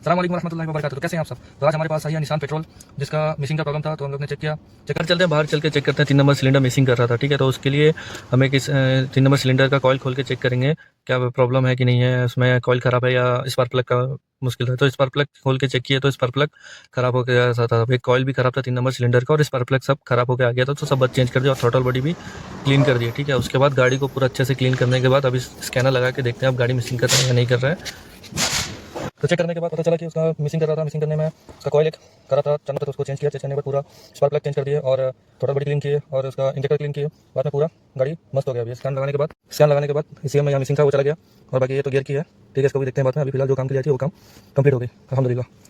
अस्सलाम वालेकुम रहमतुल्लाहि व बरकातहू। तो कैसे हैं आप सब? तो आज हमारे पास आई है निसान पेट्रोल, जिसका मिसिंग का प्रॉब्लम था, तो हम लोग ने चेक किया। चेक कर चलते हैं, बाहर चल के चेक करते हैं। 3 नंबर सिलेंडर मिसिंग कर रहा था, ठीक है। तो उसके लिए हमें 3 नंबर सिलेंडर का कॉइल खोल के चेक करेंगे क्या प्रॉब्लम है कि नहीं है, उसमें कॉइल खराब है या स्पार्क प्लग का मुश्किल है। तो स्पार्क प्लग खोल के चेक किया तो स्पार्क प्लग खराब हो गया था। एक कॉइल भी खराब था 3 नंबर सिलेंडर का, और स्पार्क प्लग सब खराब हो के आ गया था। तो सब चेंज कर दिया और थ्रॉटल बॉडी भी क्लीन कर दिया, ठीक है। उसके बाद गाड़ी को पूरा अच्छे से क्लीन करने के बाद अभी स्कैनर लगा के देखते हैं अब गाड़ी मिसिंग कर रहा है या नहीं कर रहा है। तो चेक करने के बाद पता चला कि उसका मिसिंग कर रहा था। मिसिंग करने में उसका कॉइल एक खराब था, चलना था, तो उसको चेंज किया। चेंज करने के बाद पूरा स्पार्क प्लग चेंज कर दिए और थोड़ा बॉडी क्लीन किए और उसका इंजेक्टर क्लीन किए। बाद में पूरा गाड़ी मस्त हो गया। अभी स्कैन लगाने के बाद इसी में यहाँ मिसिंग था वो चला गया। और बाकी ये तो गियर की है, ठीक है। इसको भी देखते हैं बाद में। अभी फिलहाल जो काम के लिए थी वो काम कंप्लीट हो गई, अल्हम्दुलिल्लाह।